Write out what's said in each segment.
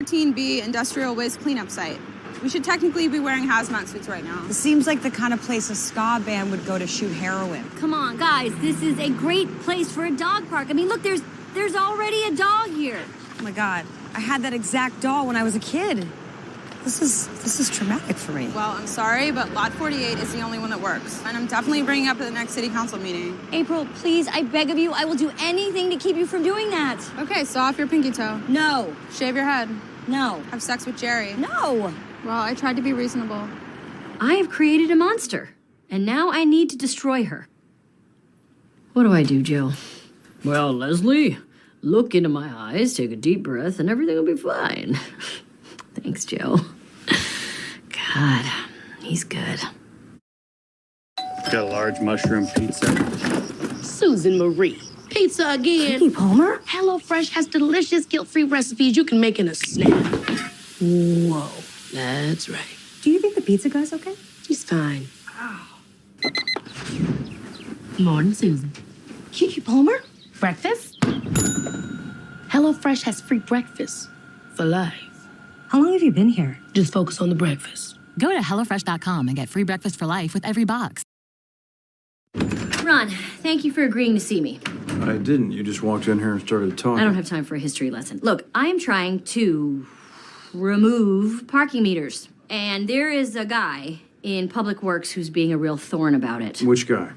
13B industrial waste cleanup site. We should technically be wearing hazmat suits right now. It seems like the kind of place a ska band would go to shoot heroin. Come on, guys, this is a great place for a dog park. I mean, look, there's already a dog here. Oh my God, I had that exact doll when I was a kid. This is traumatic for me. Well, I'm sorry, but Lot 48 is the only one that works. And I'm definitely bringing it up at the next city council meeting. April, please, I beg of you, I will do anything to keep you from doing that. Okay, saw off your pinky toe. No. Shave your head. No. Have sex with Jerry. No. Well, I tried to be reasonable. I have created a monster, and now I need to destroy her. What do I do, Joe? Well, Leslie, look into my eyes, take a deep breath, and everything will be fine. Thanks, Joe. God, he's good. Got a large mushroom pizza. Susan Marie. Pizza again. Kiki Palmer? HelloFresh has delicious guilt-free recipes you can make in a snap. Whoa, that's right. Do you think the pizza guy's okay? He's fine. Morning, Susan. Kiki Palmer? Breakfast? HelloFresh has free breakfast for life. How long have you been here? Just focus on the breakfast. Go to HelloFresh.com and get free breakfast for life with every box. Ron, thank you for agreeing to see me. I didn't. You just walked in here and started talking. I don't have time for a history lesson. Look, I am trying to remove parking meters. And there is a guy in Public Works who's being a real thorn about it. Which guy?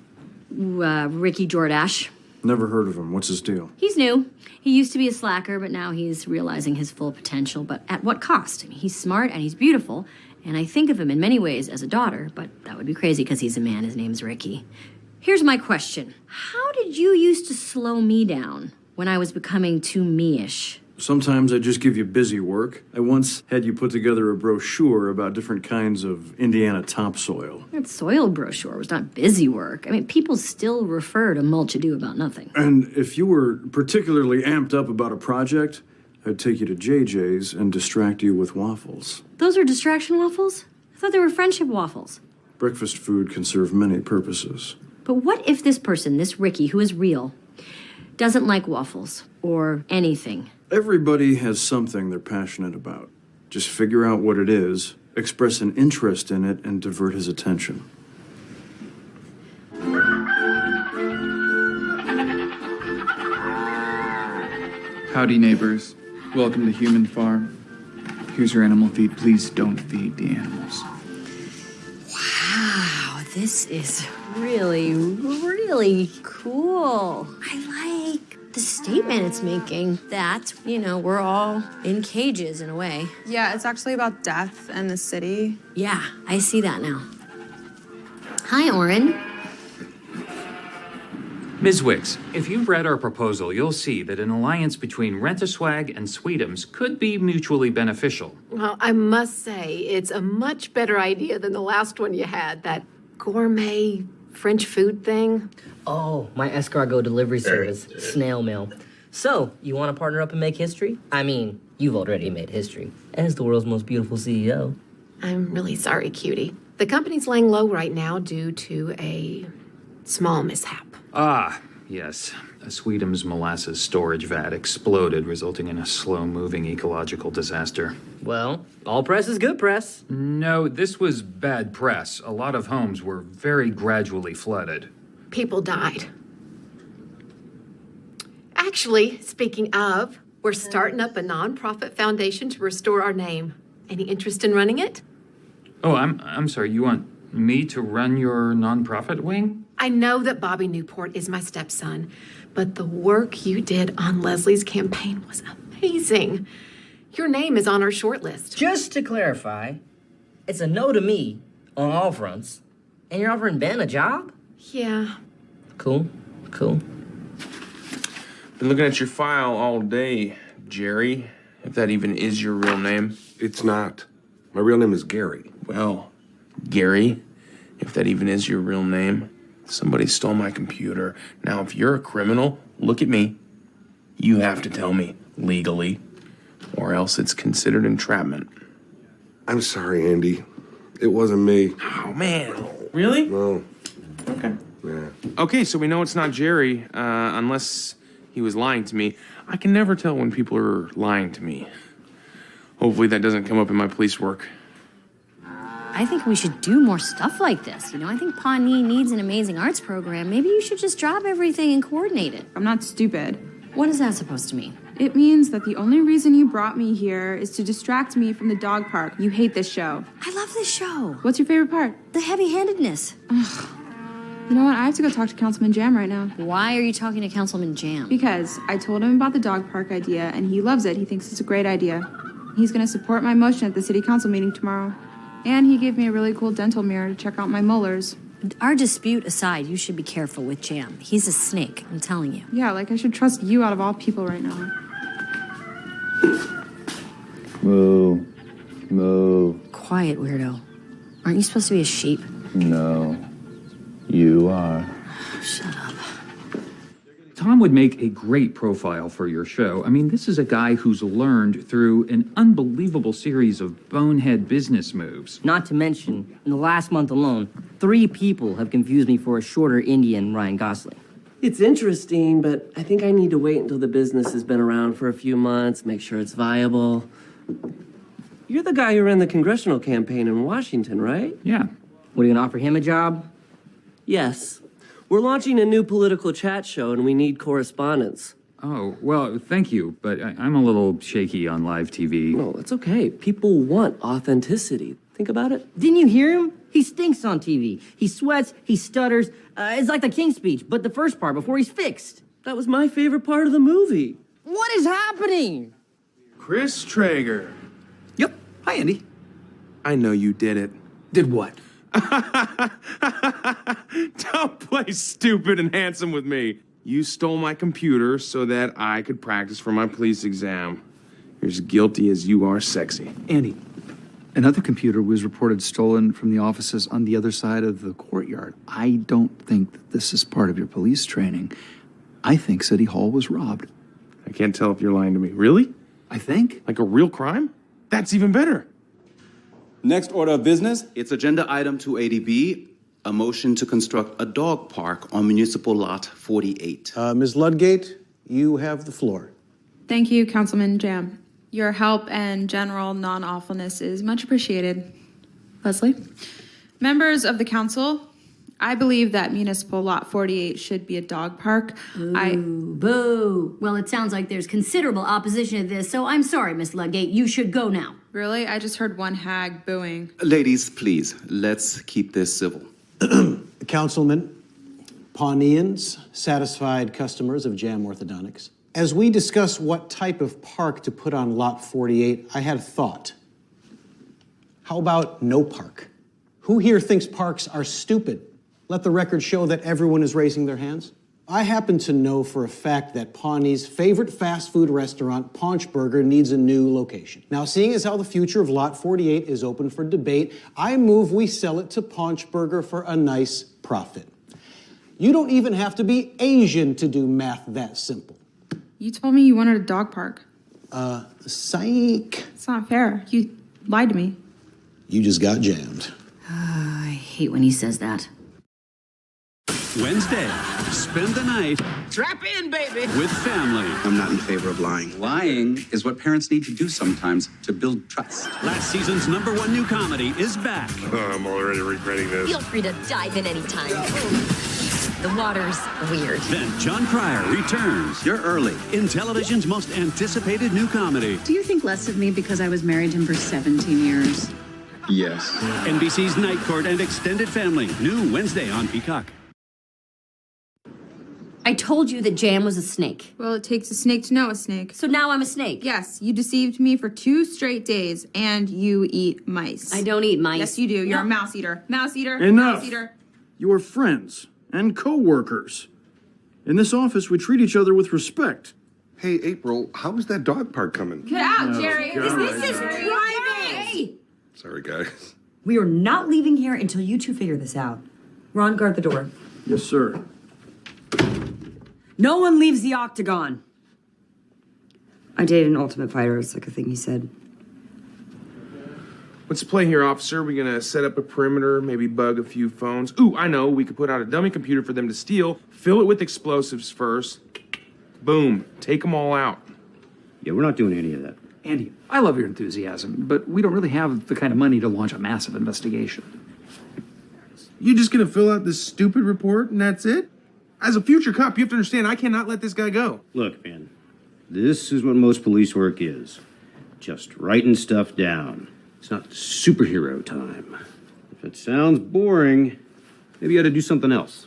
Ricky Jordash. Never heard of him. What's his deal? He's new. He used to be a slacker, but now he's realizing his full potential. But at what cost? I mean, he's smart and he's beautiful. And I think of him in many ways as a daughter, but that would be crazy because he's a man. His name's Ricky. Here's my question. How did you used to slow me down when I was becoming too me-ish? Sometimes I just give you busy work. I once had you put together a brochure about different kinds of Indiana topsoil. That soil brochure was not busy work. I mean, people still refer to mulch ado about nothing. And if you were particularly amped up about a project, I'd take you to JJ's and distract you with waffles. Those are distraction waffles? I thought they were friendship waffles. Breakfast food can serve many purposes. But what if this person, this Ricky, who is real, doesn't like waffles or anything? Everybody has something they're passionate about. Just figure out what it is, express an interest in it, and divert his attention. Howdy, neighbors. Welcome to Human Farm. Here's your animal feed. Please don't feed the animals. Wow, this is really, really cool. I like the statement it's making that, we're all in cages in a way. Yeah, it's actually about death and the city. Yeah, I see that now. Hi, Oren. Ms. Wicks, if you've read our proposal, you'll see that an alliance between Rent-A-Swag and Sweetums could be mutually beneficial. Well, I must say, it's a much better idea than the last one you had, that gourmet French food thing. Oh, my escargot delivery service, snail mail. So, you want to partner up and make history? I mean, you've already made history as the world's most beautiful CEO. I'm really sorry, cutie. The company's laying low right now due to a small mishap. Ah, yes. A Sweetums molasses storage vat exploded, resulting in a slow-moving ecological disaster. Well, all press is good press. No, this was bad press. A lot of homes were very gradually flooded. People died. Actually, speaking of, we're starting up a nonprofit foundation to restore our name. Any interest in running it? Oh, I'm sorry, you want me to run your nonprofit wing? I know that Bobby Newport is my stepson, but the work you did on Leslie's campaign was amazing. Your name is on our short list. Just to clarify, it's a no to me on all fronts, and you're offering Ben a job? Yeah. Cool. Been looking at your file all day, Jerry, if that even is your real name. It's not. My real name is Gary. Well, Gary, if that even is your real name, somebody stole my computer. Now, if you're a criminal, look at me. You have to tell me legally, or else it's considered entrapment. I'm sorry, Andy. It wasn't me. Oh, man. Really? No. Okay. Yeah. Okay, so we know it's not Jerry, unless he was lying to me. I can never tell when people are lying to me. Hopefully that doesn't come up in my police work. I think we should do more stuff like this. I think Pawnee needs an amazing arts program. Maybe you should just drop everything and coordinate it. I'm not stupid. What is that supposed to mean? It means that the only reason you brought me here is to distract me from the dog park. You hate this show. I love this show. What's your favorite part? The heavy-handedness. Ugh. You know what? I have to go talk to Councilman Jam right now. Why are you talking to Councilman Jam? Because I told him about the dog park idea, and he loves it. He thinks it's a great idea. He's going to support my motion at the city council meeting tomorrow. And he gave me a really cool dental mirror to check out my molars. Our dispute aside, you should be careful with Jam. He's a snake, I'm telling you. Yeah, like I should trust you out of all people right now. Moo. Moo. Quiet, weirdo. Aren't you supposed to be a sheep? No. You are. Shut up. Tom would make a great profile for your show. This is a guy who's learned through an unbelievable series of bonehead business moves. Not to mention, in the last month alone, 3 people have confused me for a shorter Indian Ryan Gosling. It's interesting, but I think I need to wait until the business has been around for a few months, make sure it's viable. You're the guy who ran the congressional campaign in Washington, right? Yeah. What, are you gonna offer him a job? Yes. We're launching a new political chat show, and we need correspondence. Oh, well, thank you, but I'm a little shaky on live TV. No, it's okay. People want authenticity. Think about it. Didn't you hear him? He stinks on TV. He sweats, he stutters. It's like the King's Speech, but the first part before he's fixed. That was my favorite part of the movie. What is happening? Chris Traeger. Yep. Hi, Andy. I know you did it. Did what? Don't play stupid and handsome with me. You stole my computer so that I could practice for my police exam. You're as guilty as you are sexy. Andy, another computer was reported stolen from the offices on the other side of the courtyard. I don't think that this is part of your police training. I think City Hall was robbed. I can't tell if you're lying to me. Really? I think. Like a real crime? That's even better. Next order of business, it's agenda item 280B, a motion to construct a dog park on municipal lot 48. Ms. Ludgate, you have the floor. Thank you, Councilman Jam. Your help and general non-awfulness is much appreciated. Leslie? Members of the council, I believe that municipal lot 48 should be a dog park. Boo. Well, it sounds like there's considerable opposition to this, so I'm sorry, Miss Ludgate. You should go now. Really? I just heard one hag booing. Ladies, please, let's keep this civil. Councilman, Pawneans, satisfied customers of Jam Orthodontics. As we discuss what type of park to put on lot 48, I had a thought. How about no park? Who here thinks parks are stupid? Let the record show that everyone is raising their hands. I happen to know for a fact that Pawnee's favorite fast food restaurant, Paunch Burger, needs a new location. Now, seeing as how the future of Lot 48 is open for debate, I move we sell it to Paunch Burger for a nice profit. You don't even have to be Asian to do math that simple. You told me you wanted a dog park. Psych. It's not fair. You lied to me. You just got jammed. I hate when he says that. Wednesday, spend the night Strap in, baby. with family. I'm not in favor of lying. Lying is what parents need to do sometimes to build trust. Last season's #1 new comedy is back. I'm already regretting this. Feel free to dive in anytime. The water's weird. Then John Cryer returns. You're early in television's most anticipated new comedy. Do you think less of me because I was married to him for 17 years? Yes. NBC's Night Court and Extended Family, new Wednesday on Peacock. I told you that Jam was a snake. Well, it takes a snake to know a snake. So now I'm a snake. Yes, you deceived me for 2 straight days, and you eat mice. I don't eat mice. Yes, you do. You're a mouse eater. Mouse eater. Enough. Mouse eater. You are friends and co-workers. In this office, we treat each other with respect. Hey, April, how is that dog park coming? Get out, Jerry. This is private. Sorry, guys. We are not leaving here until you two figure this out. Ron, guard the door. Yes, sir. No one leaves the octagon. I dated an Ultimate Fighter. It's like a thing he said. What's the play here, officer? We gonna set up a perimeter, maybe bug a few phones? Ooh, I know. We could put out a dummy computer for them to steal, fill it with explosives first. Boom. Take them all out. Yeah, we're not doing any of that. Andy, I love your enthusiasm, but we don't really have the kind of money to launch a massive investigation. You just gonna fill out this stupid report and that's it? As a future cop, you have to understand I cannot let this guy go. Look, man, this is what most police work is. Just writing stuff down. It's not superhero time. If it sounds boring, maybe you ought to do something else.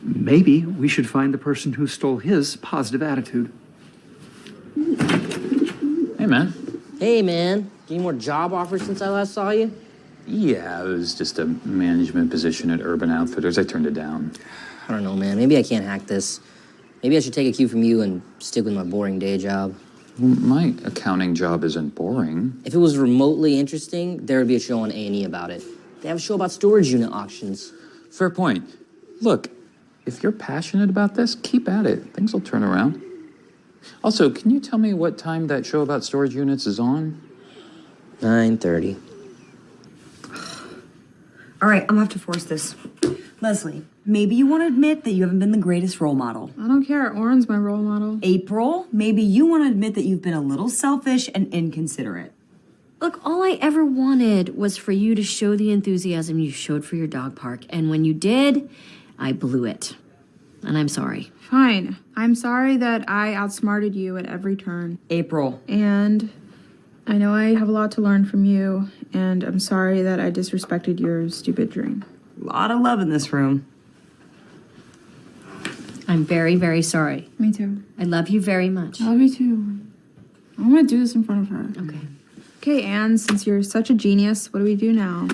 Maybe we should find the person who stole his positive attitude. Hey, man. Hey, man. Any more job offers since I last saw you? Yeah, it was just a management position at Urban Outfitters. I turned it down. I don't know, man. Maybe I can't hack this. Maybe I should take a cue from you and stick with my boring day job. My accounting job isn't boring. If it was remotely interesting, there would be a show on A&E about it. They have a show about storage unit auctions. Fair point. Look, if you're passionate about this, keep at it. Things will turn around. Also, can you tell me what time that show about storage units is on? 9:30. All right, I'm gonna have to force this. Leslie, maybe you want to admit that you haven't been the greatest role model. I don't care. Oren's my role model. April, maybe you want to admit that you've been a little selfish and inconsiderate. Look, all I ever wanted was for you to show the enthusiasm you showed for your dog park. And when you did, I blew it. And I'm sorry. Fine. I'm sorry that I outsmarted you at every turn. April. And I know I have a lot to learn from you, and I'm sorry that I disrespected your stupid dream. A lot of love in this room. I'm very, very sorry. Me too. I love you very much. I love you too. I'm gonna do this in front of her. Okay. Okay, Anne, since you're such a genius, what do we do now?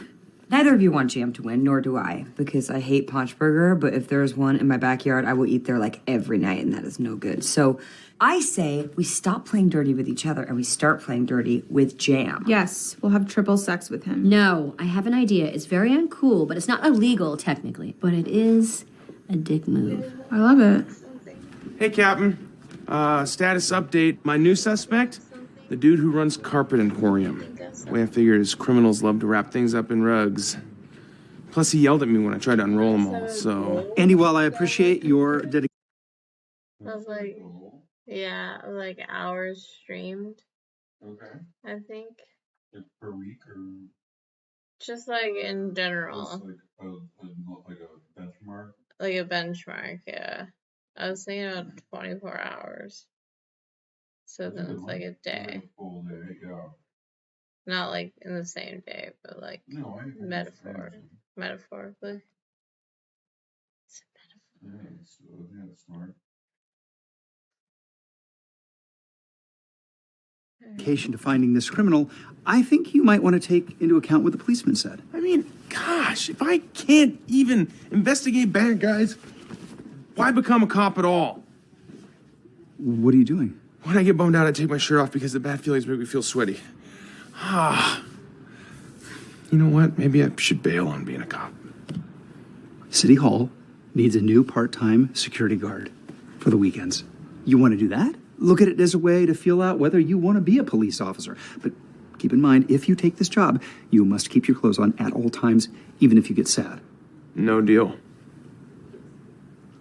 Neither of you want Jam to win, nor do I, because I hate Paunch Burger, but if there's one in my backyard, I will eat there like every night, and that is no good. So I say we stop playing dirty with each other and we start playing dirty with Jam. Yes, we'll have triple sex with him. No, I have an idea. It's very uncool, but it's not illegal, technically. But it is a dick move. I love it. Hey, Captain. Status update. My new suspect? The dude who runs Carpet Emporium. The way I figured is criminals love to wrap things up in rugs. Plus, he yelled at me when I tried to unroll them all, so... Andy, while I appreciate your dedication... I was like, yeah, like hours streamed. Okay. I think. Per week or? Just like in general. Just like a benchmark? Like a benchmark, yeah. I was thinking about 24 hours. So then it's like a day. Full day, yeah. Not like in the same day, but like No, I metaphorically. It's a metaphor. Yeah, that's smart. To finding this criminal, I think you might want to take into account what the policeman said. I mean, gosh, if I can't even investigate bad guys, why become a cop at all? What are you doing? When I get bummed out, I take my shirt off because the bad feelings make me feel sweaty. You know what? Maybe I should bail on being a cop. City Hall needs a new part-time security guard for the weekends. You want to do that? Look at it as a way to feel out whether you want to be a police officer. But keep in mind, if you take this job, you must keep your clothes on at all times, even if you get sad. No deal.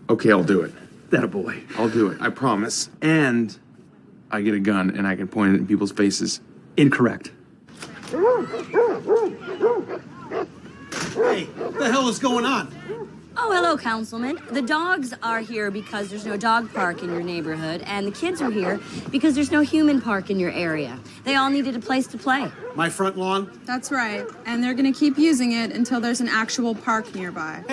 Okay, I'll do it. That a boy. I'll do it, I promise. And I get a gun and I can point it in people's faces. Incorrect. Hey, what the hell is going on? Oh, hello, Councilman. The dogs are here because there's no dog park in your neighborhood, and the kids are here because there's no human park in your area. They all needed a place to play. My front lawn? That's right. And they're gonna keep using it until there's an actual park nearby.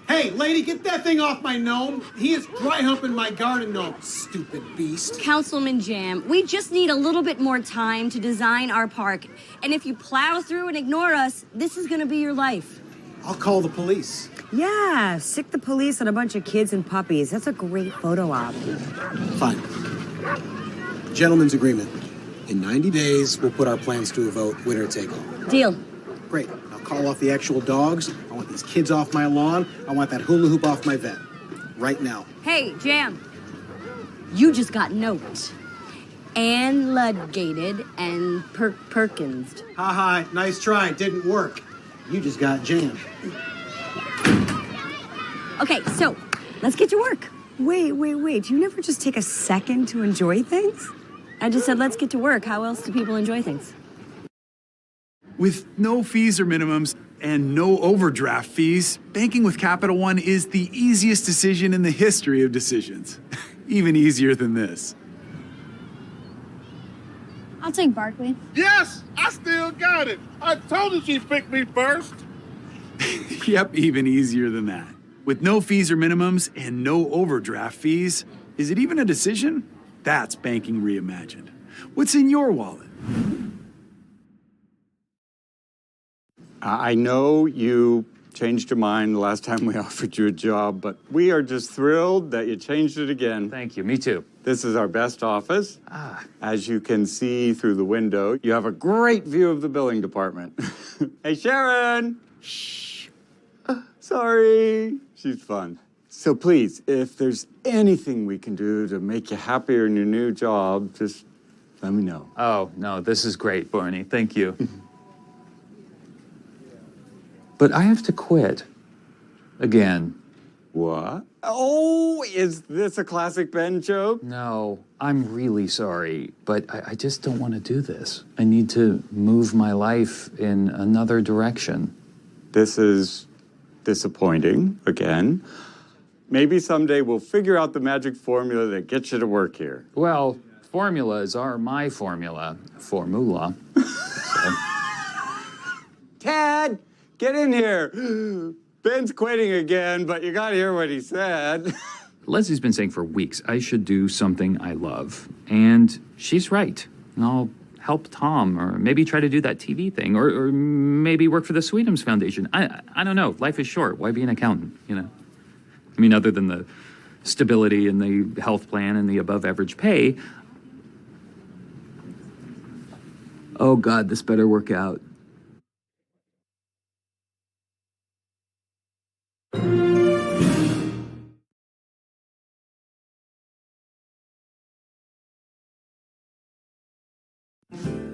Hey, lady, get that thing off my gnome. He is dry humping my garden gnome, stupid beast. Councilman Jam, we just need a little bit more time to design our park. And if you plow through and ignore us, this is gonna be your life. I'll call the police. Yeah, sick the police on a bunch of kids and puppies. That's a great photo op. Fine. Gentleman's agreement. In 90 days, we'll put our plans to a vote, winner take all. Deal. Great. I'll call off the actual dogs. I want these kids off my lawn. I want that hula hoop off my vet. Right now. Hey, Jam, you just got noped. And Ludgated and Perkinsed. Ha, nice try. Didn't work. You just got jammed. Okay, so let's get to work. Wait. Do you never just take a second to enjoy things? I just said, let's get to work. How else do people enjoy things? With no fees or minimums and no overdraft fees, banking with Capital One is the easiest decision in the history of decisions. Even easier than this. I'll take Barkley. Yes, I still got it. I told you she picked me first. Yep, even easier than that. With no fees or minimums and no overdraft fees, is it even a decision? That's banking reimagined. What's in your wallet? I know you changed your mind the last time we offered you a job, but we are just thrilled that you changed it again. Thank you, me too. This is our best office. As you can see through the window, you have a great view of the billing department. Hey, Sharon! Shh. Sorry. She's fun. So please, if there's anything we can do to make you happier in your new job, just let me know. Oh, no, this is great, Barney. Thank you. But I have to quit. Again. What? Oh, is this a classic Ben joke? No, I'm really sorry, but I just don't want to do this. I need to move my life in another direction. This is disappointing, again. Maybe someday we'll figure out the magic formula that gets you to work here. Well, formulas are my formula. Formula. So. Ted, get in here. Ben's quitting again, but you gotta hear what he said. Leslie's been saying for weeks I should do something I love. And she's right. And I'll help Tom, or maybe try to do that TV thing, or maybe work for the Sweetums Foundation. I don't know. Life is short. Why be an accountant, you know? I mean, other than the stability and the health plan and the above average pay. Oh, God, this better work out.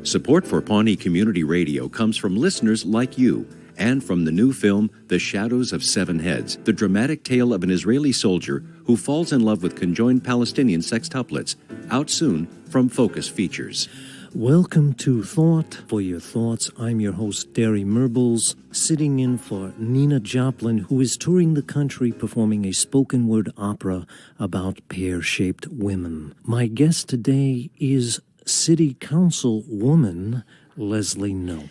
Support for Pawnee Community Radio comes from listeners like you and from the new film, The Shadows of Seven Heads, the dramatic tale of an Israeli soldier who falls in love with conjoined Palestinian sextuplets, out soon from Focus Features. Welcome to Thought. For your thoughts, I'm your host, Derry Merbles, sitting in for Nina Joplin, who is touring the country performing a spoken word opera about pear-shaped women. My guest today is City Council woman Leslie Knope.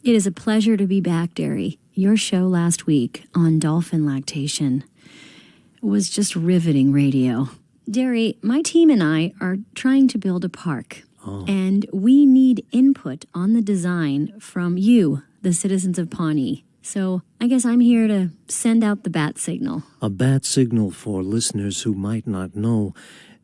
It is a pleasure to be back, Derry. Your show last week on dolphin lactation was just riveting radio. Derry, my team and I are trying to build a park. And we need input on the design from you, the citizens of Pawnee. So I guess I'm here to send out the bat signal. A bat signal, for listeners who might not know,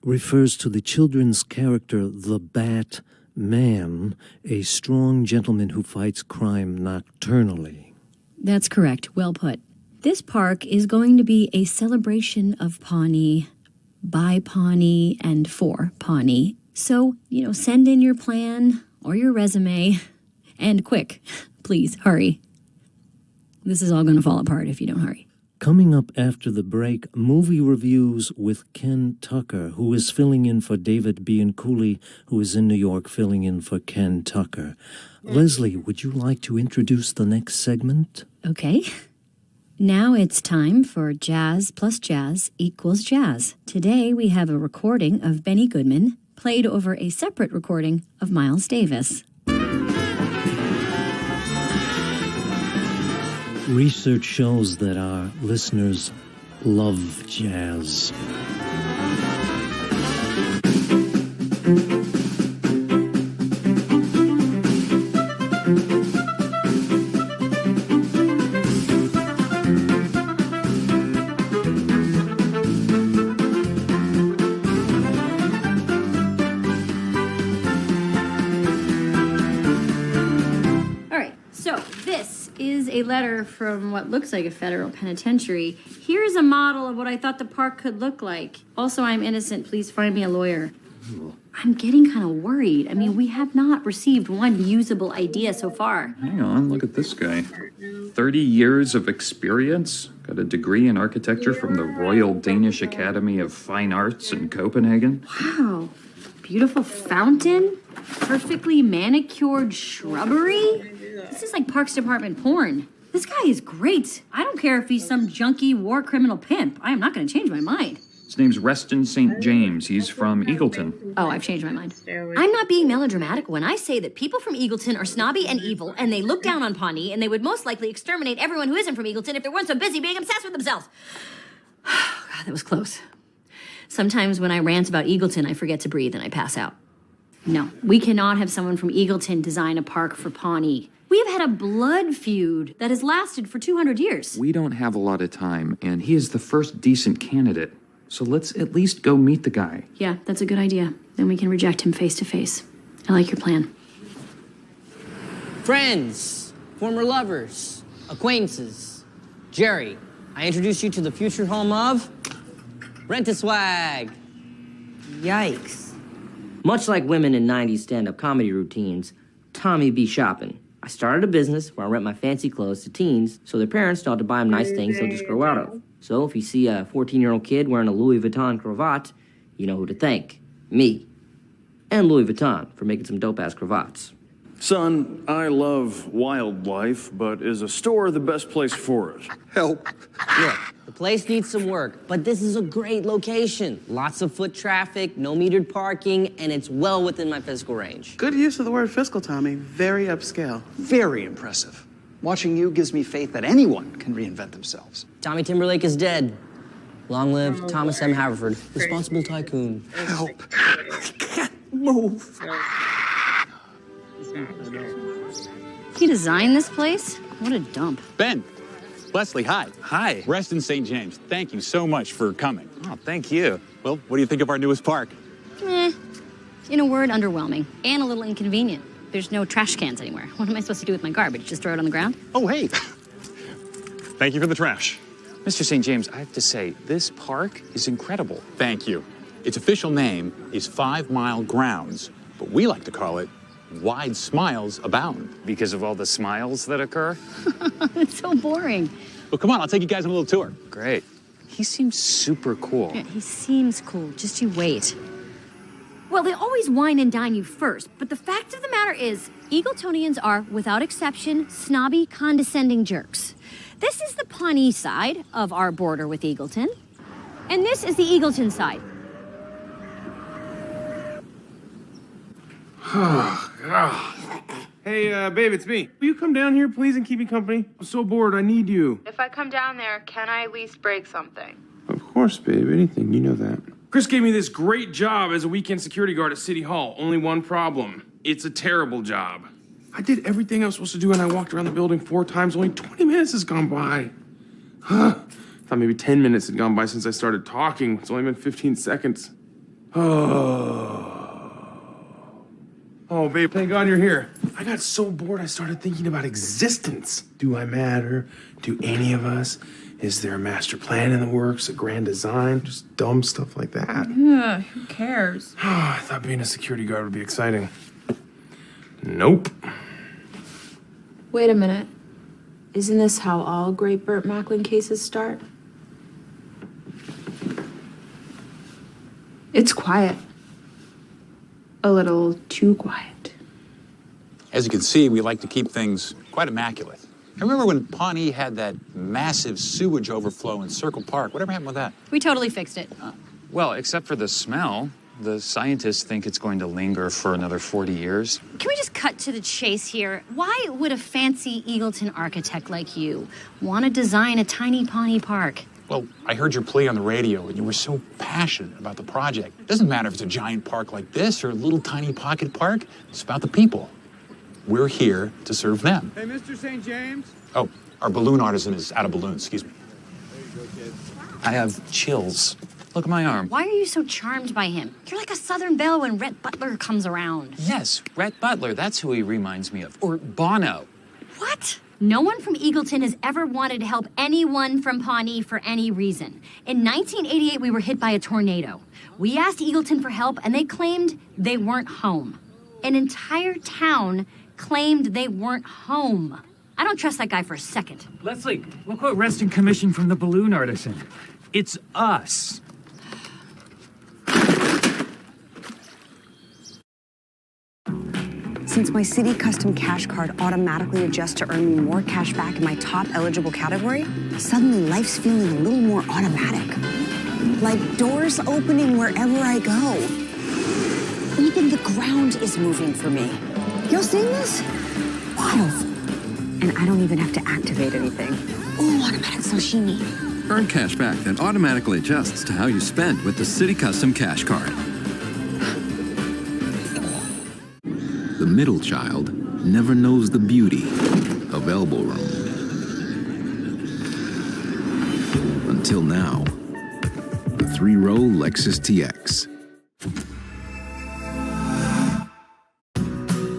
refers to the children's character, the Bat Man, a strong gentleman who fights crime nocturnally. That's correct. Well put. This park is going to be a celebration of Pawnee, by Pawnee, and for Pawnee. So, send in your plan or your resume. And quick, please, hurry. This is all going to fall apart if you don't hurry. Coming up after the break, movie reviews with Ken Tucker, who is filling in for David Bianculli, who is in New York filling in for Ken Tucker. Leslie, would you like to introduce the next segment? Okay. Now it's time for Jazz plus Jazz equals Jazz. Today we have a recording of Benny Goodman, played over a separate recording of Miles Davis. Research shows that our listeners love jazz. A letter from what looks like a federal penitentiary. Here's a model of what I thought the park could look like. Also, I'm innocent. Please find me a lawyer. I'm getting kind of worried. I mean, we have not received one usable idea so far. Hang on, look at this guy. 30 years of experience. Got a degree in architecture from the Royal Danish Academy of Fine Arts in Copenhagen. Wow. beautiful fountain, perfectly manicured shrubbery. This is like Parks Department porn. This guy is great. I don't care if he's some junkie war criminal pimp. I am not going to change my mind. His name's Reston St. James. He's from Eagleton. Oh, I've changed my mind. I'm not being melodramatic when I say that people from Eagleton are snobby and evil, and they look down on Pawnee, and they would most likely exterminate everyone who isn't from Eagleton if they weren't so busy being obsessed with themselves. God, that was close. Sometimes when I rant about Eagleton, I forget to breathe and I pass out. No, we cannot have someone from Eagleton design a park for Pawnee. We have had a blood feud that has lasted for 200 years. We don't have a lot of time, and he is the first decent candidate. So let's at least go meet the guy. Yeah, that's a good idea. Then we can reject him face to face. I like your plan. Friends, former lovers, acquaintances. Jerry, I introduce you to the future home of Rent-A-Swag. Yikes. Much like women in 90s stand-up comedy routines, Tommy be shopping. I started a business where I rent my fancy clothes to teens so their parents don't have to buy them nice things they'll just grow out of. So if you see a 14-year-old kid wearing a Louis Vuitton cravat, you know who to thank. Me. And Louis Vuitton for making some dope-ass cravats. Son, I love wildlife, but is a store the best place for it? Help. Look, the place needs some work, but this is a great location. Lots of foot traffic, no metered parking, and it's well within my physical range. Good use of the word fiscal, Tommy. Very upscale. Very impressive. Watching you gives me faith that anyone can reinvent themselves. Tommy Timberlake is dead. Long live Thomas M. Haverford, responsible tycoon. Help. I can't move. He designed this place? What a dump. Ben, Leslie, hi. Hi. Reston St. James, thank you so much for coming. Oh, thank you. Well, what do you think of our newest park? In a word, underwhelming. And a little inconvenient. There's no trash cans anywhere. What am I supposed to do with my garbage? Just throw it on the ground? Oh, hey. Thank you for the trash. Mr. St. James, I have to say, this park is incredible. Thank you. Its official name is 5 Mile Grounds, but we like to call it Wide Smiles Abound. Because of all the smiles that occur? It's so boring. Well, come on, I'll take you guys on a little tour. Great. He seems super cool. Yeah, he seems cool. Just you wait. Well, they always wine and dine you first, but the fact of the matter is, Eagletonians are, without exception, snobby, condescending jerks. This is the Pawnee side of our border with Eagleton, and this is the Eagleton side. Hey, babe, it's me. Will you come down here, please, and keep me company? I'm so bored. I need you. If I come down there, can I at least break something? Of course, babe. Anything. You know that. Chris gave me this great job as a weekend security guard at City Hall. Only one problem. It's a terrible job. I did everything I was supposed to do, and I walked around the building 4 times. Only 20 minutes has gone by. Thought maybe 10 minutes had gone by since I started talking. It's only been 15 seconds. Oh, babe, thank God you're here. I got so bored I started thinking about existence. Do I matter? Do any of us? Is there a master plan in the works, a grand design? Just dumb stuff like that. Ugh, who cares? I thought being a security guard would be exciting. Nope. Wait a minute. Isn't this how all great Burt Macklin cases start? It's quiet. A little too quiet. As you can see, we like to keep things quite immaculate. I remember when Pawnee had that massive sewage overflow in Circle Park. Whatever happened with that? We totally fixed it. Well, except for the smell. The scientists think it's going to linger for another 40 years. Can we just cut to the chase here? Why would a fancy Eagleton architect like you want to design a tiny Pawnee park? Well, I heard your plea on the radio, and you were so passionate about the project. It doesn't matter if it's a giant park like this or a little tiny pocket park. It's about the people. We're here to serve them. Hey, Mr. St. James. Oh, our balloon artisan is out of balloons. Excuse me. There you go, kid. I have chills. Look at my arm. Why are you so charmed by him? You're like a Southern belle when Rhett Butler comes around. Yes, Rhett Butler. That's who he reminds me of. Or Bono. What? No one from Eagleton has ever wanted to help anyone from Pawnee for any reason. In 1988, we were hit by a tornado. We asked Eagleton for help, and they claimed they weren't home. An entire town claimed they weren't home. I don't trust that guy for a second. Leslie, look what resting commission from the balloon artisan. It's us. Since my city custom cash card automatically adjusts to earn me more cash back in my top eligible category, suddenly life's feeling a little more automatic. Like doors opening wherever I go. Even the ground is moving for me. Y'all seeing this? Wild. And I don't even have to activate anything. Ooh, automatic sashimi. Earn cash back that automatically adjusts to how you spend with the City Custom Cash Card. The middle child never knows the beauty of elbow room. Until now, the 3-row Lexus TX.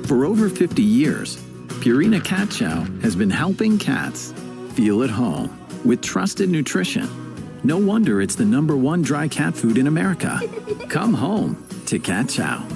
For over 50 years, Purina Cat Chow has been helping cats feel at home with trusted nutrition. No wonder it's the #1 dry cat food in America. Come home to Cat Chow.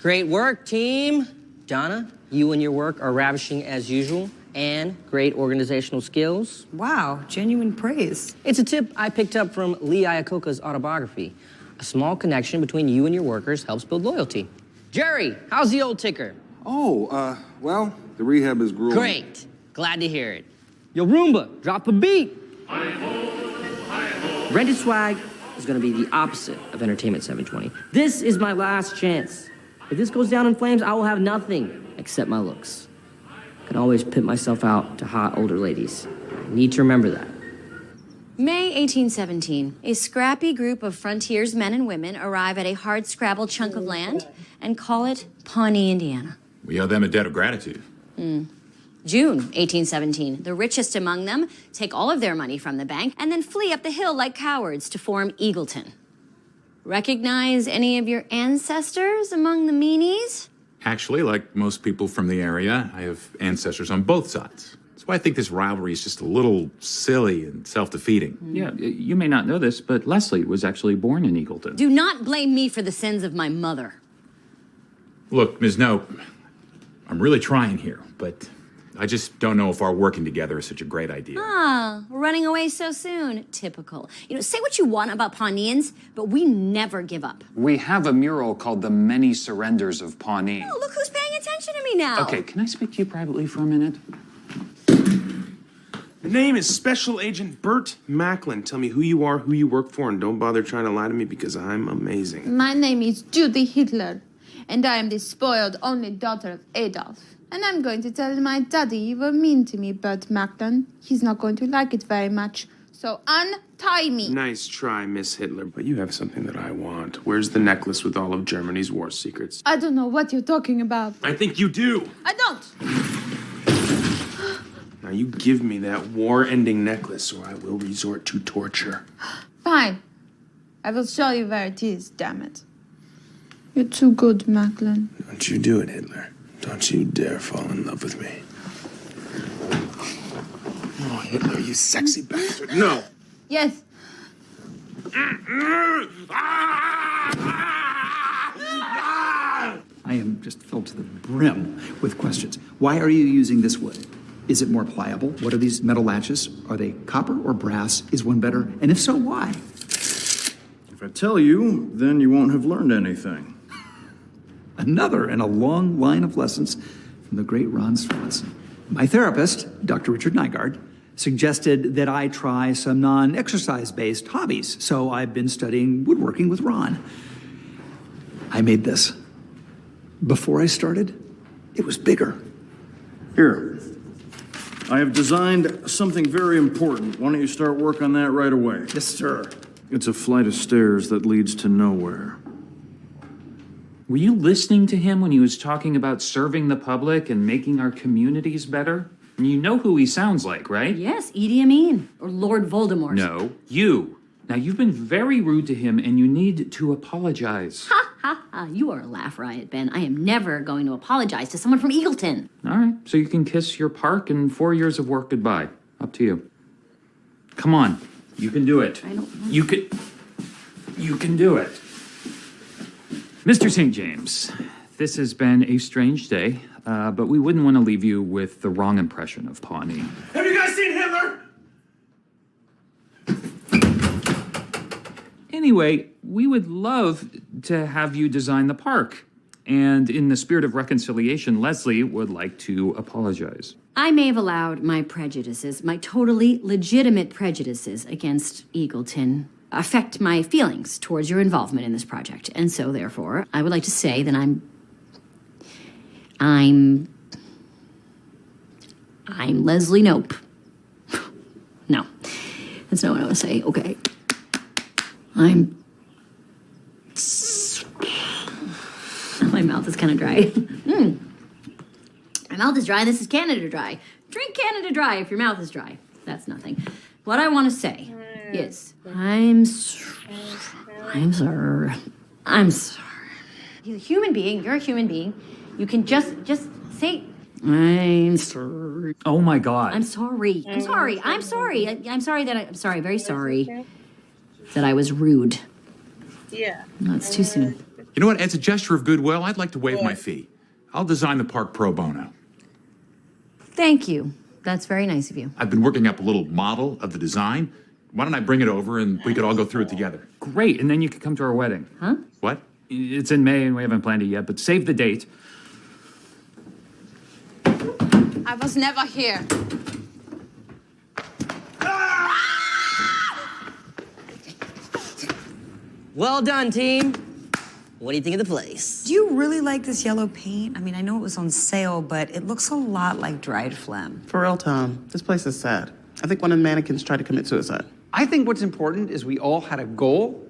Great work, team. Donna, you and your work are ravishing as usual, and great organizational skills. Wow, genuine praise. It's a tip I picked up from Lee Iacocca's autobiography. A small connection between you and your workers helps build loyalty. Jerry, how's the old ticker? Oh, well, the rehab is grueling. Great. Glad to hear it. Yo, Roomba, drop a beat. Rented swag is going to be the opposite of Entertainment 720. This is my last chance. If this goes down in flames, I will have nothing except my looks. I can always pimp myself out to hot older ladies. I need to remember that. May 1817, a scrappy group of frontiersmen and women arrive at a hard-scrabble chunk of land and call it Pawnee, Indiana. We owe them a debt of gratitude. June 1817, the richest among them take all of their money from the bank and then flee up the hill like cowards to form Eagleton. Recognize any of your ancestors among the meanies? Actually, like most people from the area, I have ancestors on both sides. That's why I think this rivalry is just a little silly and self-defeating. Yeah, you may not know this, but Leslie was actually born in Eagleton. Do not blame me for the sins of my mother. Look, Ms. Nope, I'm really trying here, but I just don't know if our working together is such a great idea. Running away so soon. Typical. You know, say what you want about Pawneeans, but we never give up. We have a mural called The Many Surrenders of Pawnee. Oh, look who's paying attention to me now. Okay, can I speak to you privately for a minute? The name is Special Agent Burt Macklin. Tell me who you are, who you work for, and don't bother trying to lie to me because I'm amazing. My name is Judy Hitler, and I am the spoiled only daughter of Adolf. And I'm going to tell my daddy you were mean to me, Burt Macklin. He's not going to like it very much. So untie me. Nice try, Miss Hitler, but you have something that I want. Where's the necklace with all of Germany's war secrets? I don't know what you're talking about. I think you do. I don't. Now you give me that war-ending necklace or I will resort to torture. Fine. I will show you where it is, damn it. You're too good, Macklin. Don't you do it, Hitler. Don't you dare fall in love with me. Oh, Hitler, you sexy bastard. No. Yes. I am just filled to the brim with questions. Why are you using this wood? Is it more pliable? What are these metal latches? Are they copper or brass? Is one better? And if so, why? If I tell you, then you won't have learned anything. Another in a long line of lessons from the great Ron Swanson. My therapist, Dr. Richard Nygaard, suggested that I try some non-exercise-based hobbies, so I've been studying woodworking with Ron. I made this. Before I started, it was bigger. Here, I have designed something very important. Why don't you start work on that right away? Yes, sir. It's a flight of stairs that leads to nowhere. Were you listening to him when he was talking about serving the public and making our communities better? And you know who he sounds like, right? Yes, Idi Amin or Lord Voldemort. No, you. Now, you've been very rude to him, and you need to apologize. Ha, ha, ha. You are a laugh riot, Ben. I am never going to apologize to someone from Eagleton. All right, so you can kiss your park and 4 years of work goodbye. Up to you. Come on, you can do it. I don't know. You can do it. Mr. St. James, this has been a strange day, but we wouldn't want to leave you with the wrong impression of Pawnee. Have you guys seen Hitler? Anyway, we would love to have you design the park. And in the spirit of reconciliation, Leslie would like to apologize. I may have allowed my prejudices, my totally legitimate prejudices against Eagleton, affect my feelings towards your involvement in this project. And so, therefore, I would like to say that I'm Leslie Nope. No, that's not what I want to say. Okay. My mouth is kind of dry. My mouth is dry. This is Canada Dry. Drink Canada Dry if your mouth is dry. That's nothing. What I want to say is, I'm sorry. He's a human being. You're a human being. You can just say, I'm sorry. Oh my God. I'm sorry. I'm sorry. I'm sorry. I'm sorry, very sorry that I was rude. Yeah. No, it's too soon. You know what? As a gesture of goodwill, I'd like to waive my fee. I'll design the park pro bono. Thank you. That's very nice of you. I've been working up a little model of the design. Why don't I bring it over and we could all go through it together? Great, and then you could come to our wedding. Huh? What? It's in May and we haven't planned it yet, but save the date. I was never here. Well done, team. What do you think of the place? Do you really like this yellow paint? I mean, I know it was on sale, but it looks a lot like dried phlegm. For real, Tom, this place is sad. I think one of the mannequins tried to commit suicide. I think what's important is we all had a goal,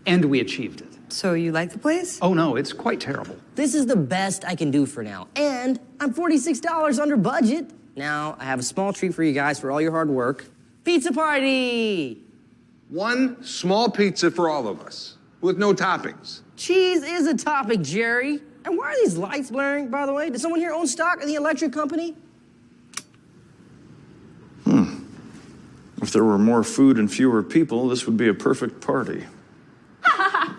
and we achieved it. So you like the place? Oh, no, it's quite terrible. This is the best I can do for now. And I'm $46 under budget. Now, I have a small treat for you guys for all your hard work. Pizza party! One small pizza for all of us, with no toppings. Cheese is a topic, Jerry. And why are these lights blaring, by the way? Did someone here own stock in the electric company? If there were more food and fewer people, this would be a perfect party.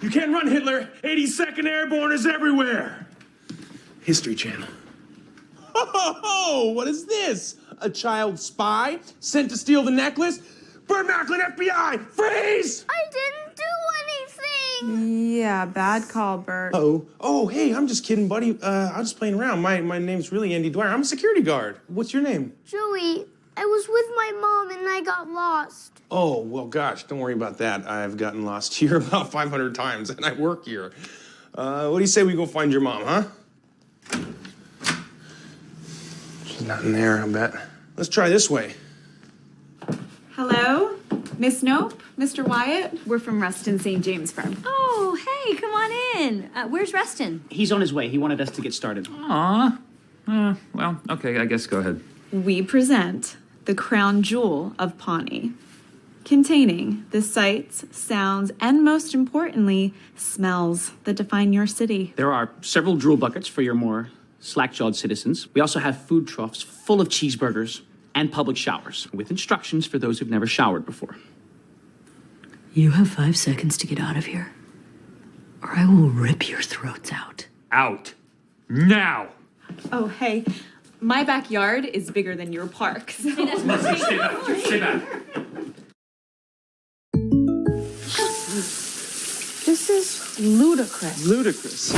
You can't run, Hitler. 82nd Airborne is everywhere. History Channel. Oh, what is this? A child spy sent to steal the necklace? Burt Macklin, FBI, freeze! I didn't do anything. Yeah, bad call, Bert. Oh, hey, I'm just kidding, buddy. I'm just playing around. My name's really Andy Dwyer. I'm a security guard. What's your name? Joey, I was with my mom and I got lost. Oh, well, gosh, don't worry about that. I've gotten lost here about 500 times, and I work here. What do you say we go find your mom, huh? She's not in there, I bet. Let's try this way. Hello? Miss Nope? Mr. Wyatt? We're from Ruston St. James Farm. Oh, hey, come on in. Where's Rustin? He's on his way. He wanted us to get started. Aw. Well, okay, I guess go ahead. We present the crown jewel of Pawnee, containing the sights, sounds, and most importantly, smells that define your city. There are several drool buckets for your more slack-jawed citizens. We also have food troughs full of cheeseburgers and public showers with instructions for those who've never showered before. You have 5 seconds to get out of here, or I will rip your throats out. Out. Now. Oh, hey, my backyard is bigger than your park. So. Stay back. This is ludicrous. Ludicrous.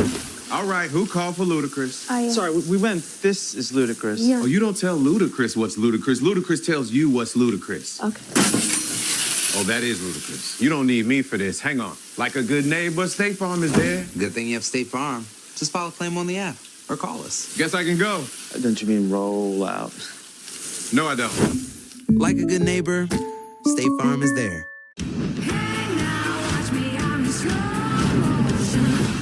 All right, who called for ludicrous? Sorry, we went, this is ludicrous. Yeah. Oh, you don't tell ludicrous what's ludicrous. Ludicrous tells you what's ludicrous. Okay. Oh, that is ludicrous. You don't need me for this. Hang on. Like a good neighbor, State Farm is there. Good thing you have State Farm. Just file a claim on the app or call us. Guess I can go. Don't you mean roll out? No, I don't. Like a good neighbor, State Farm is there.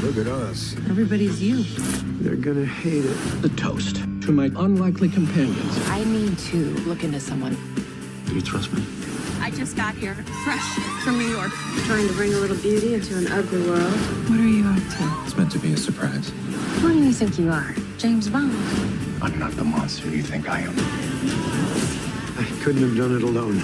Look at us. Everybody's you. They're gonna hate it. The toast to my unlikely companions. I need to look into someone. Do you trust me? I just got here, fresh from New York. Trying to bring a little beauty into an ugly world. What are you up to? It's meant to be a surprise. Who do you think you are? James Bond? I'm not the monster you think I am. I couldn't have done it alone.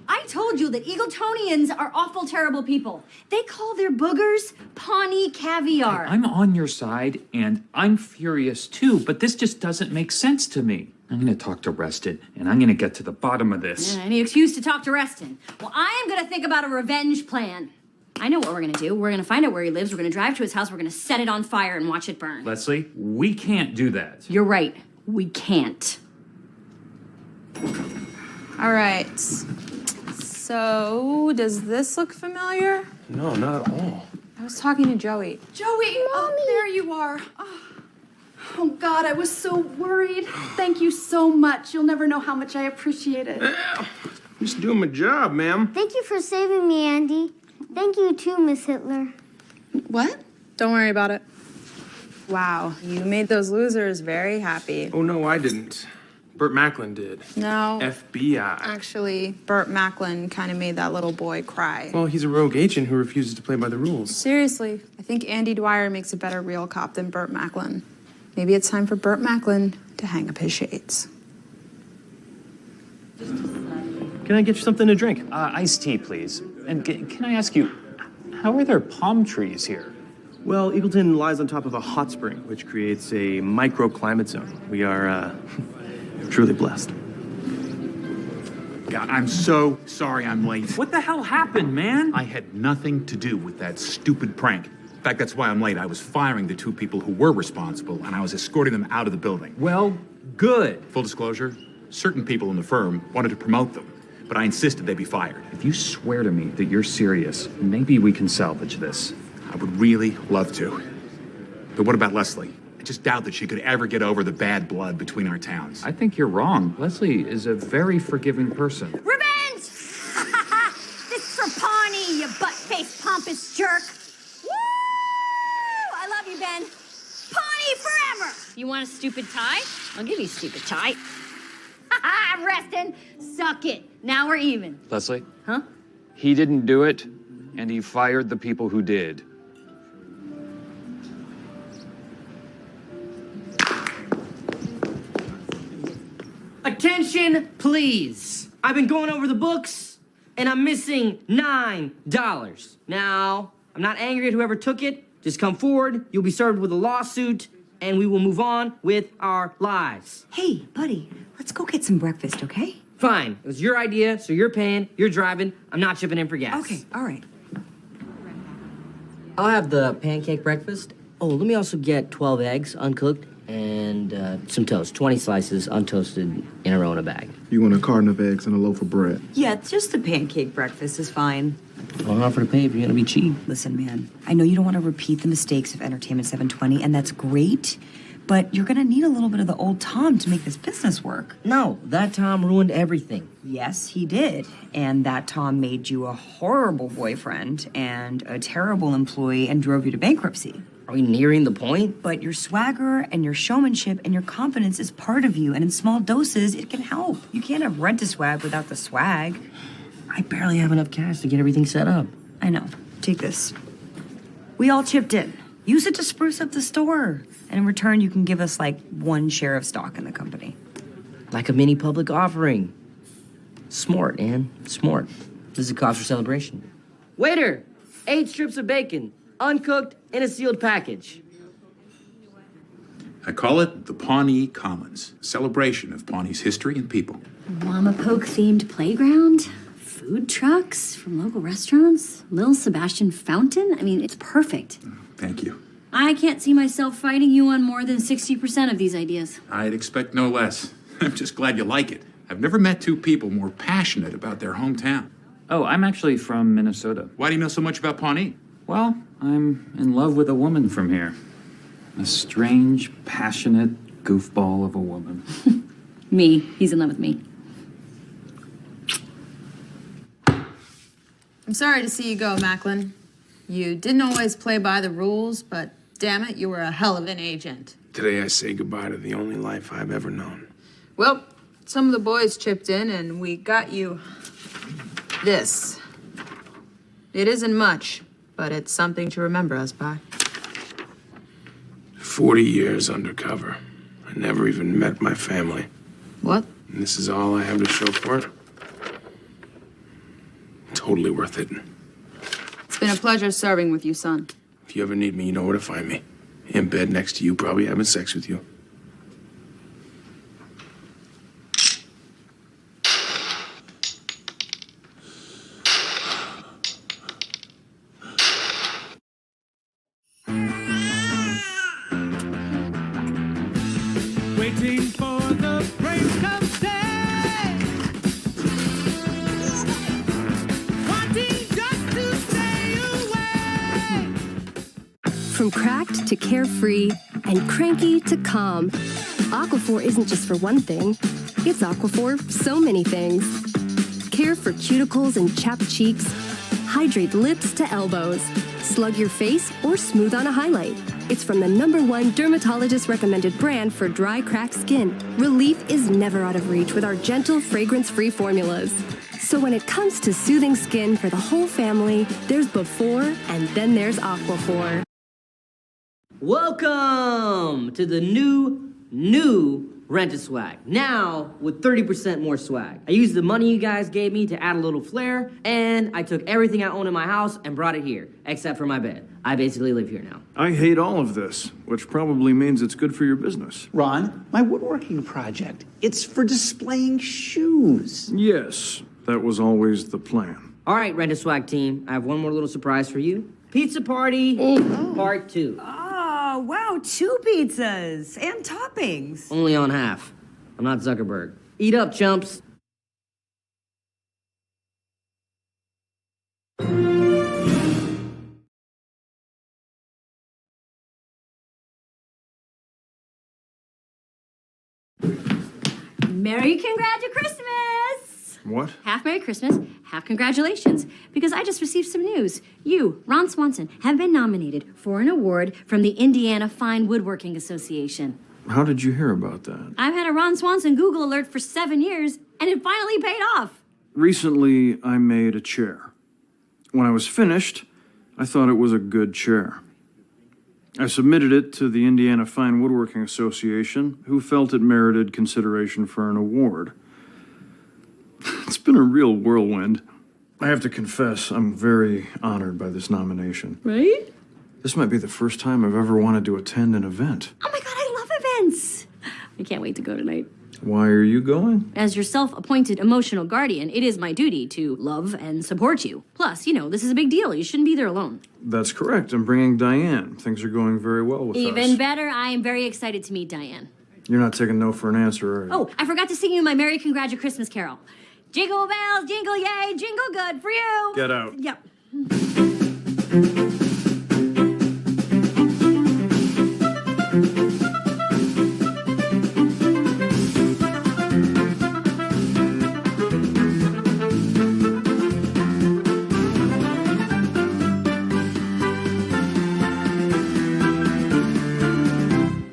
I told you that Eagletonians are awful, terrible people. They call their boogers Pawnee caviar. I'm on your side, and I'm furious too, but this just doesn't make sense to me. I'm gonna talk to Reston, and I'm gonna get to the bottom of this. Yeah, any excuse to talk to Reston. Well, I am gonna think about a revenge plan. I know what we're gonna do. We're gonna find out where he lives. We're gonna drive to his house. We're gonna set it on fire and watch it burn. Leslie, we can't do that. You're right. We can't. All right. So, does this look familiar? No, not at all. I was talking to Joey. Joey, oh, there you are. Oh, God, I was so worried. Thank you so much. You'll never know how much I appreciate it. I'm just doing my job, ma'am. Thank you for saving me, Andy. Thank you too, Miss Hitler. What? Don't worry about it. Wow, you made those losers very happy. Oh, no, I didn't. Burt Macklin did. No. FBI. Actually, Burt Macklin kind of made that little boy cry. Well, he's a rogue agent who refuses to play by the rules. Seriously, I think Andy Dwyer makes a better real cop than Burt Macklin. Maybe it's time for Burt Macklin to hang up his shades. Can I get you something to drink? Iced tea, please. And can I ask you, how are there palm trees here? Well, Eagleton lies on top of a hot spring, which creates a microclimate zone. We are truly blessed. God, I'm so sorry I'm late. What the hell happened, man? I had nothing to do with that stupid prank. In fact, that's why I'm late. I was firing the two people who were responsible, and I was escorting them out of the building. Well, good. Full disclosure, certain people in the firm wanted to promote them, but I insisted they be fired. If you swear to me that you're serious, maybe we can salvage this. I would really love to. But what about Leslie? I just doubt that she could ever get over the bad blood between our towns. I think you're wrong. Leslie is a very forgiving person. Revenge! This is for Pawnee, you butt-faced pompous jerk. Woo! I love you, Ben. Pawnee forever! You want a stupid tie? I'll give you a stupid tie. Ha Reston, suck it. Now we're even. Leslie? Huh? He didn't do it, and he fired the people who did. Attention, please. I've been going over the books, and I'm missing $9. Now, I'm not angry at whoever took it. Just come forward, you'll be served with a lawsuit, and we will move on with our lives. Hey, buddy, let's go get some breakfast, okay? Fine. It was your idea, so you're paying, you're driving. I'm not chipping in for gas. Okay, all right. I'll have the pancake breakfast. Oh, let me also get 12 eggs, uncooked, and some toast. 20 slices, untoasted, in a row in a bag. You want a carton of eggs and a loaf of bread? Yeah, just the pancake breakfast is fine. Don't offer to pay if you're gonna be cheap. Listen, man, I know you don't want to repeat the mistakes of Entertainment 720, and that's great, but you're gonna need a little bit of the old Tom to make this business work. No, that Tom ruined everything. Yes, he did. And that Tom made you a horrible boyfriend and a terrible employee and drove you to bankruptcy. Are we nearing the point? But your swagger and your showmanship and your confidence is part of you, and in small doses, it can help. You can't have rent-a-swag without the swag. I barely have enough cash to get everything set up. I know. Take this. We all chipped in. Use it to spruce up the store. And in return, you can give us, like, 1 share of stock in the company. Like a mini public offering. Smart, Ann. Smart. This is a cause for celebration. Waiter! 8 strips of bacon, uncooked, in a sealed package. I call it the Pawnee Commons, a celebration of Pawnee's history and people. Mama Poke themed playground, food trucks from local restaurants, Lil Sebastian fountain. I mean, it's perfect. Thank you. I can't see myself fighting you on more than 60% of these ideas. I'd expect no less. I'm just glad you like it. I've never met two people more passionate about their hometown. Oh, I'm actually from Minnesota. Why do you know so much about Pawnee? Well, I'm in love with a woman from here. A strange, passionate goofball of a woman. Me. He's in love with me. I'm sorry to see you go, Macklin. You didn't always play by the rules, but damn it, you were a hell of an agent. Today I say goodbye to the only life I've ever known. Well, some of the boys chipped in, and we got you this. It isn't much, but it's something to remember us by. 40 years undercover. I never even met my family. What? And this is all I have to show for it? Totally worth it. It's been a pleasure serving with you, son. If you ever need me, you know where to find me. In bed next to you, probably having sex with you. waiting for the break of day. Wanting just to stay away. From cracked to carefree and cranky to calm, Aquaphor isn't just for one thing. It's Aquaphor for so many things. Care for cuticles and chapped cheeks. Hydrate lips to elbows. Slug your face or smooth on a highlight. It's from the #1 dermatologist-recommended brand for dry, cracked skin. Relief is never out of reach with our gentle, fragrance-free formulas. So when it comes to soothing skin for the whole family, there's Before and then there's Aquaphor. Welcome to the new Rent-A-Swag. Now with 30% more swag. I used the money you guys gave me to add a little flair, and I took everything I own in my house and brought it here, except for my bed. I basically live here now. I hate all of this, which probably means it's good for your business. Ron, my woodworking project. It's for displaying shoes. Yes, that was always the plan. All right, Rent-A-Swag team, I have one more little surprise for you. Pizza party, part 2. Oh, wow, 2 pizzas and toppings. Only on half. I'm not Zuckerberg. Eat up, chumps. Merry Christmas! What? Half Merry Christmas, half congratulations, because I just received some news. You, Ron Swanson, have been nominated for an award from the Indiana Fine Woodworking Association. How did you hear about that? I've had a Ron Swanson Google alert for 7 years, and it finally paid off. Recently, I made a chair. When I was finished, I thought it was a good chair. I submitted it to the Indiana Fine Woodworking Association, who felt it merited consideration for an award. It's been a real whirlwind. I have to confess, I'm very honored by this nomination. Right? This might be the first time I've ever wanted to attend an event. Oh my God, I love events. I can't wait to go tonight. Why are you going? As your self-appointed emotional guardian, it is my duty to love and support you. Plus, you know, this is a big deal. You shouldn't be there alone. That's correct. I'm bringing Diane. Things are going very well with us. Even better, I am very excited to meet Diane. You're not taking no for an answer, are you? Oh, I forgot to sing you my Merry Christmas carol. Jingle bells, jingle yay, jingle good for you. Get out. Yep.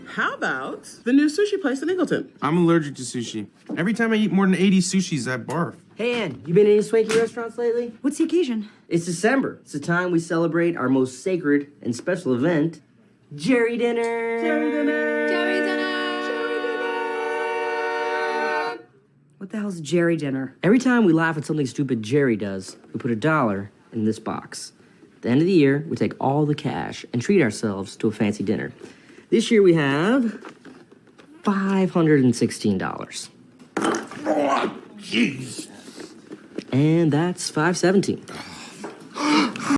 How about the new sushi place in Ingleton? I'm allergic to sushi. Every time I eat more than 80 sushis, I barf. Hey, Ann, you been in any swanky restaurants lately? What's the occasion? It's December. It's the time we celebrate our most sacred and special event, Jerry Dinner. Jerry Dinner. Jerry Dinner. What the hell's Jerry Dinner? Every time we laugh at something stupid Jerry does, we put $1 in this box. At the end of the year, we take all the cash and treat ourselves to a fancy dinner. This year we have $516. Oh, jeez. And that's $517.